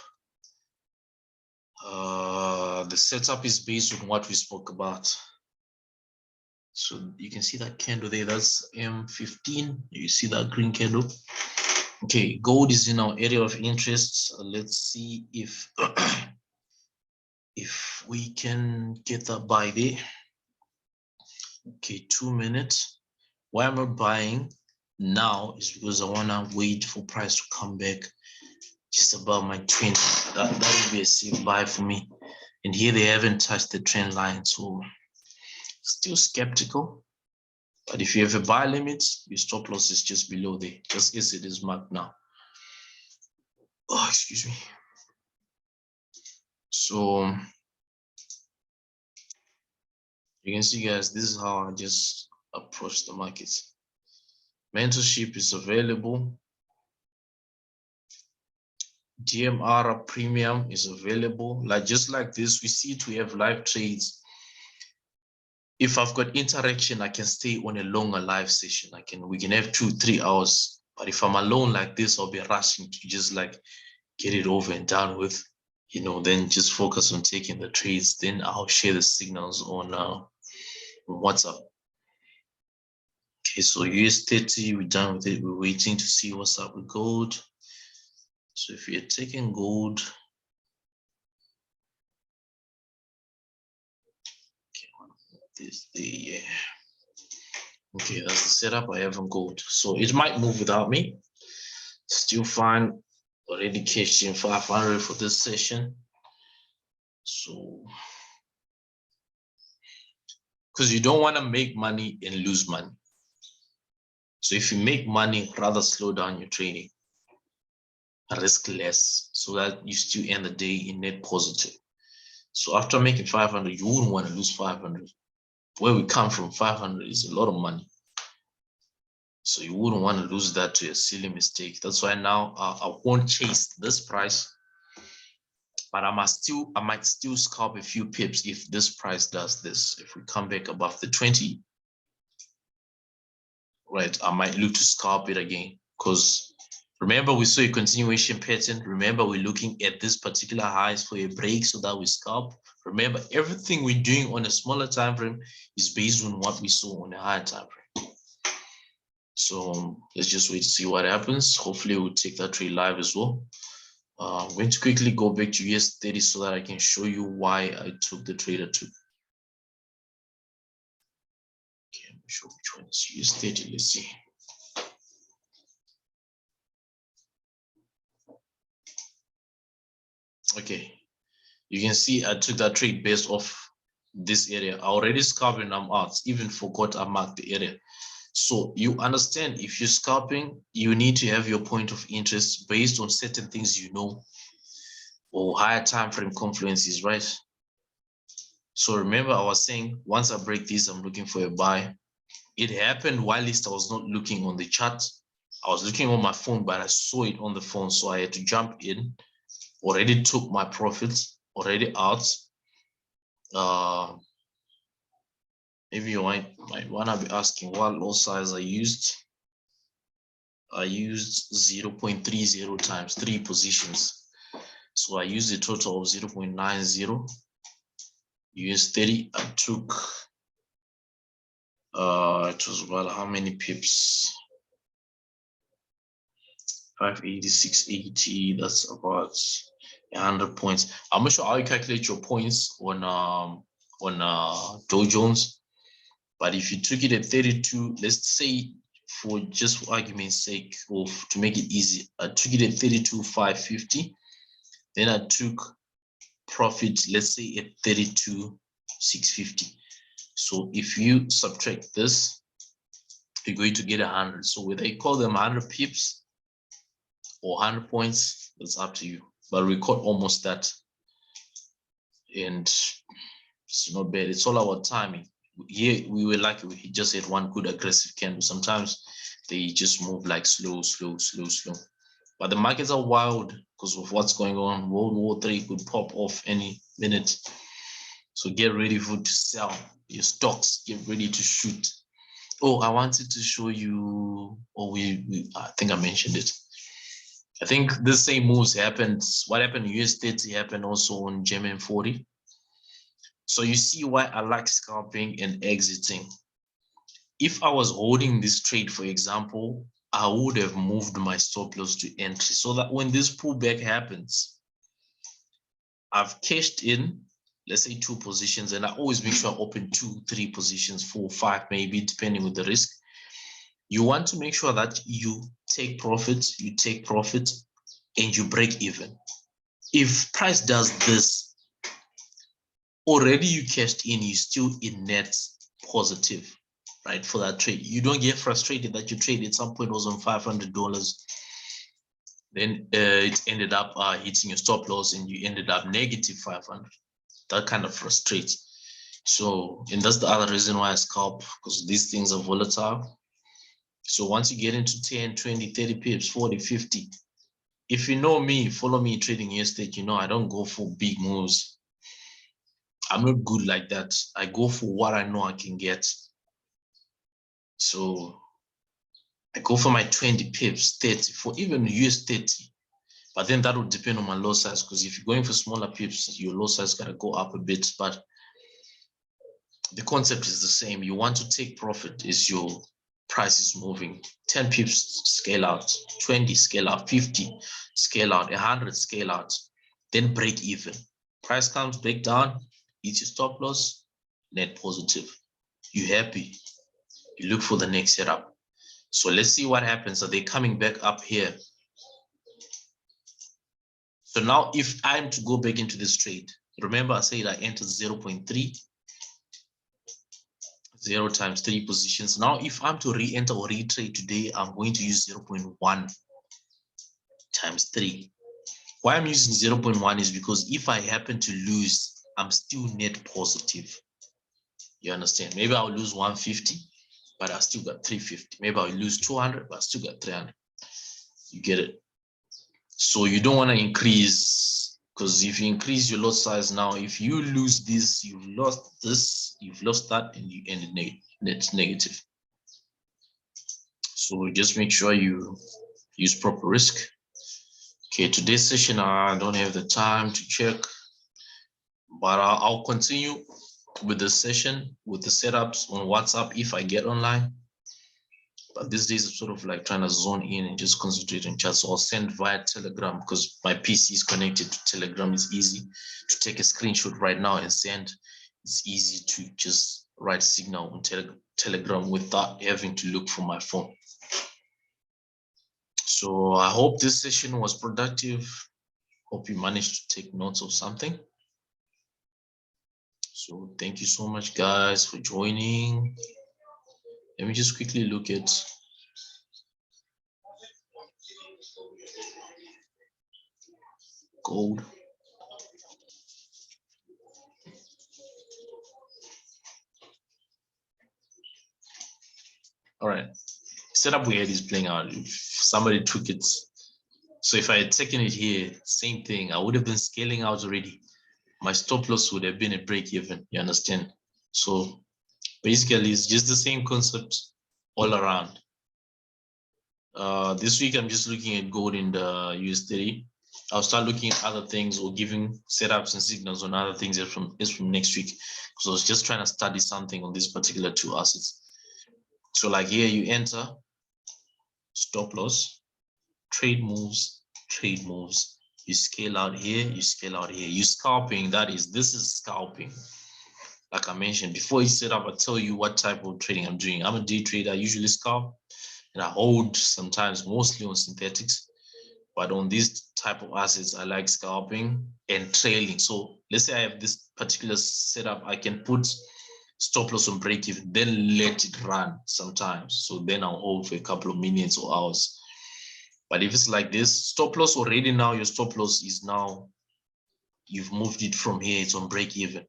The setup is based on what we spoke about. So you can see that candle there, that's M15. You see that green candle. Okay, gold is in our area of interest. Let's see if if we can get that buy there. Okay, 2 minutes. Why I'm not buying now is because I want to wait for price to come back just above my 20. That would be a safe buy for me. And here they haven't touched the trend line, so still skeptical. But if you have a buy limit, your stop loss is just below there, just as it is marked now. Oh, excuse me. So you can see, guys, this is how I just approach the markets. Mentorship is available. DMR premium is available. Like just like this, we see it, we have live trades. If I've got interaction, I can stay on a longer live session. We can have 2-3 hours. But if I'm alone like this, I'll be rushing to just like get it over and done with, you know, then just focus on taking the trades. Then I'll share the signals on WhatsApp. Okay, so US30, we're done with it. We're waiting to see what's up with gold. So if you're taking gold, this the okay, that's the setup I have on gold. So it might move without me. Still fine. Already cashed in 500 for this session. So because you don't want to make money and lose money. So if you make money, rather slow down your trading, risk less, so that you still end the day in net positive. So after making 500, you wouldn't want to lose 500. Where we come from, 500 is a lot of money. So you wouldn't want to lose that to a silly mistake. That's why now I won't chase this price, but I might still scalp a few pips if this price does this. If we come back above the 20, right, I might look to scalp it again. Because remember, we saw a continuation pattern. Remember, we're looking at this particular highs for a break so that we scalp. Remember, everything we're doing on a smaller time frame is based on what we saw on a higher time frame. So let's just wait to see what happens. Hopefully, we'll take that trade live as well. I'm going to quickly go back to US30 so that I can show you why I took the trade I took. Okay, I'm not sure which one is US30. Let's see. Okay, you can see I took that trade based off this area. I already scalped and I'm out. Even forgot I marked the area. So you understand, if you're scalping, you need to have your point of interest based on certain things you know, or higher time frame confluences, right? So remember, I was saying once I break this, I'm looking for a buy. It happened while I was not looking on the chart. I was looking on my phone, but I saw it on the phone, so I had to jump in. Already took my profits, already out. Maybe you might want to be asking what loss size I used. I used 0.30 times 3 positions. So I used a total of 0.90 US30. I took it was about how many pips? 586.80. That's about 100 points. I'm not sure how you calculate your points on Dow Jones, but if you took it at 32, let's say for just argument's sake, or to make it easy, I took it at 32,550. Then I took profit, let's say at 32,650. So if you subtract this, you're going to get 100. So whether you call them 100 pips or 100 points, that's up to you. But we caught almost that. And it's not bad. It's all about timing. Here we were lucky. We just had one good aggressive candle. Sometimes they just move like slow. But the markets are wild because of what's going on. World War III could pop off any minute. So get ready to sell your stocks. Get ready to shoot. Oh, I wanted to show you. Oh, I think I mentioned it. I think the same moves happened. What happened in US30 happened also on German 40. So you see why I like scalping and exiting. If I was holding this trade, for example, I would have moved my stop loss to entry so that when this pullback happens, I've cashed in, let's say 2 positions, and I always make sure I open 2, 3 positions, 4, 5, maybe, depending on the risk. You want to make sure that you take profits, and you break even. If price does this, already you cashed in, you're still in net positive, right, for that trade. You don't get frustrated that your trade at some point was on $500. Then it ended up hitting your stop loss and you ended up negative 500. That kind of frustrates. So, and that's the other reason why I scalp, because these things are volatile. So once you get into 10, 20, 30 pips, 40, 50, if you know me, follow me trading yesterday, you know I don't go for big moves. I'm not good like that. I go for what I know I can get. So I go for my 20 pips, 30, for even US30. But then that would depend on my lot size, because if you're going for smaller pips, your lot size gotta go up a bit. But the concept is the same. You want to take profit as your price is moving. 10 pips, scale out. 20, scale out. 50, scale out. 100, scale out. Then break even. Price comes back down, it's your stop loss, net positive. You happy. You look for the next setup. So let's see what happens. Are they coming back up here? So now if I'm to go back into this trade, remember I said I entered 0.3, 0 times 3 positions. Now if I'm to re-enter or retrade today, I'm going to use 0.1 times 3. Why I'm using 0.1 is because if I happen to lose, I'm still net positive. You understand? Maybe I'll lose 150, but I still got 350. Maybe I'll lose 200, but I still got 300. You get it? So you don't want to increase, because if you increase your lot size now, if you lose this, you've lost this, you've lost that, and you end net negative. So just make sure you use proper risk. Okay, today's session, I don't have the time to check, but I'll continue with the session, with the setups on WhatsApp if I get online. But these days I'm sort of like trying to zone in and just concentrate on chat. So I'll send via Telegram, because my PC is connected to Telegram. It's easy to take a screenshot right now and send. It's easy to just write a signal on Telegram without having to look for my phone. So I hope this session was productive. Hope you managed to take notes of something. So thank you so much, guys, for joining. Let me just quickly look at gold. All right, setup we had is playing out. If somebody took it, so if I had taken it here, same thing, I would have been scaling out already. My stop loss would have been a break even. You understand? So basically, it's just the same concept all around. This week, I'm just looking at gold in the US30. I'll start looking at other things or giving setups and signals on other things as from next week, because I was just trying to study something on these particular two assets. So like here you enter stop loss, trade moves, you scale out here, you scale out here, you scalping. This is scalping. Like I mentioned before you set up, I tell you what type of trading I'm doing. I'm a day trader. I usually scalp and I hold sometimes, mostly on synthetics. But on these type of assets, I like scalping and trailing. So let's say I have this particular setup, I can put stop loss on break even, then let it run sometimes. So then I'll hold for a couple of minutes or hours. But if it's like this, stop loss already now, your stop loss is now, you've moved it from here, it's on break even.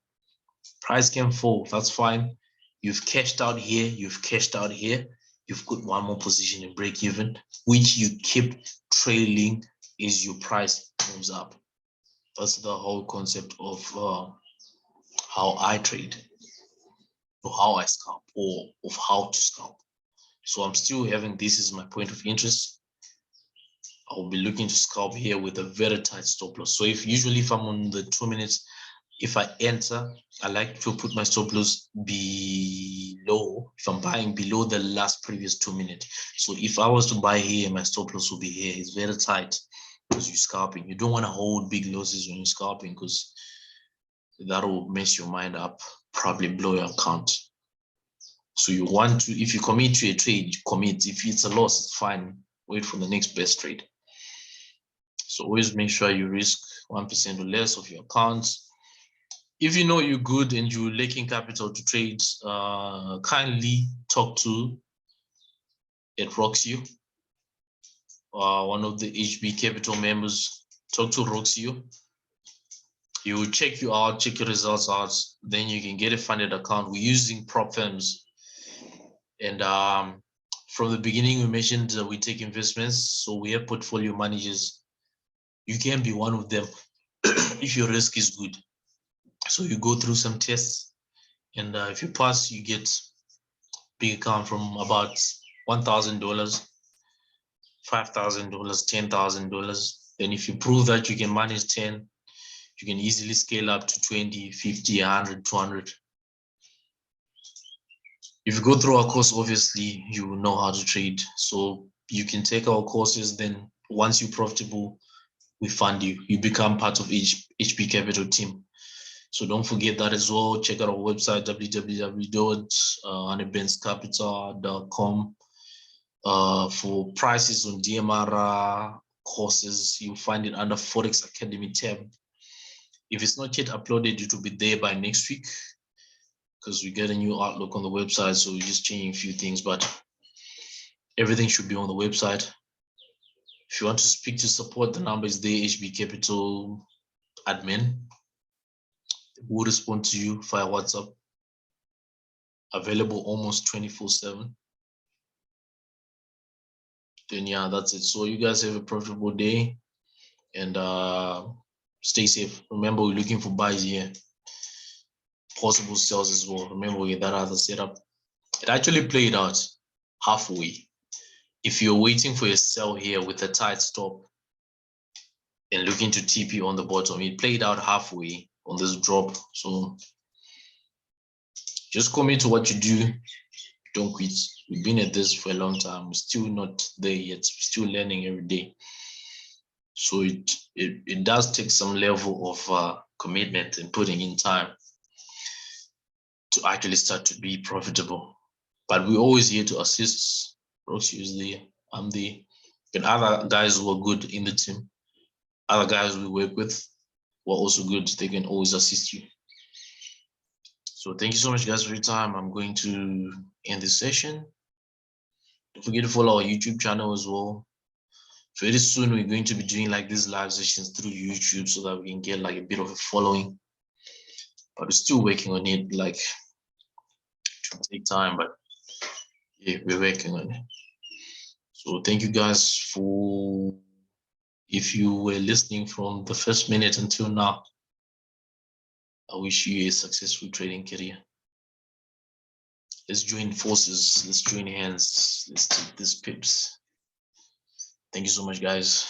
Price can fall, that's fine. You've cashed out here, you've cashed out here. You've got one more position in break even, which you keep trailing as your price moves up. That's the whole concept of how I trade, or how I scalp, or of how to scalp. So I'm still having this as my point of interest. I'll be looking to scalp here with a very tight stop loss. So if I'm on the 2 minutes, if I enter, I like to put my stop loss below, if I'm buying below the last previous 2 minutes. So if I was to buy here, my stop loss will be here. It's very tight because you're scalping. You don't want to hold big losses when you're scalping, because that will mess your mind up, probably blow your account. So you want to, if you commit to a trade, you commit. If it's a loss, it's fine. Wait for the next best trade. So always make sure you risk 1% or less of your accounts. If you know you're good and you're lacking capital to trade, kindly talk to Roxio, one of the HB Capital members. Talk to Roxio. He will check you out, check your results out. Then you can get a funded account. We're using prop firms. And from the beginning, we mentioned we take investments. So we have portfolio managers. You can be one of them if your risk is good. So you go through some tests, and if you pass, you get big account from about $1,000, $5,000, $10,000. Then if you prove that you can manage 10, you can easily scale up to 20, 50, 100, 200. If you go through our course, obviously you will know how to trade. So you can take our courses, then once you're profitable, we fund you. You become part of HB Capital team. So don't forget that as well. Check out our website, www.honeybankscapital.com. For prices on DMR courses, you'll find it under Forex Academy tab. If it's not yet uploaded, it will be there by next week, because we get a new outlook on the website. So we're just changing a few things, but everything should be on the website. If you want to speak to support, the number is there, HB Capital admin. We'll respond to you via WhatsApp. Available almost 24/7. Then yeah, that's it. So you guys have a profitable day, and stay safe. Remember, we're looking for buys here, possible sells as well. Remember, we get that other setup. It actually played out halfway. If you're waiting for a sell here with a tight stop and looking to TP on the bottom, it played out halfway on this drop. So just commit to what you do. Don't quit. We've been at this for a long time. We're still not there yet. We're still learning every day. So it does take some level of commitment and putting in time to actually start to be profitable. But we're always here to assist. Roxy is there. I'm there. And other guys who are good in the team, other guys we work with who are also good, they can always assist you. So thank you so much, guys, for your time. I'm going to end this session. Don't forget to follow our YouTube channel as well. Very soon, we're going to be doing like these live sessions through YouTube so that we can get like a bit of a following. But we're still working on it. Like, it will take time, but yeah, we're working on it. So thank you guys for, if you were listening from the first minute until now, I wish you a successful trading career. Let's join forces. Let's join hands. Let's take these pips. Thank you so much, guys.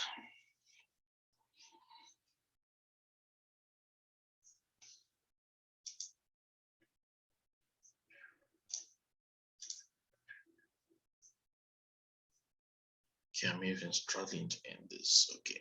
Okay, I'm even struggling to end this. Okay.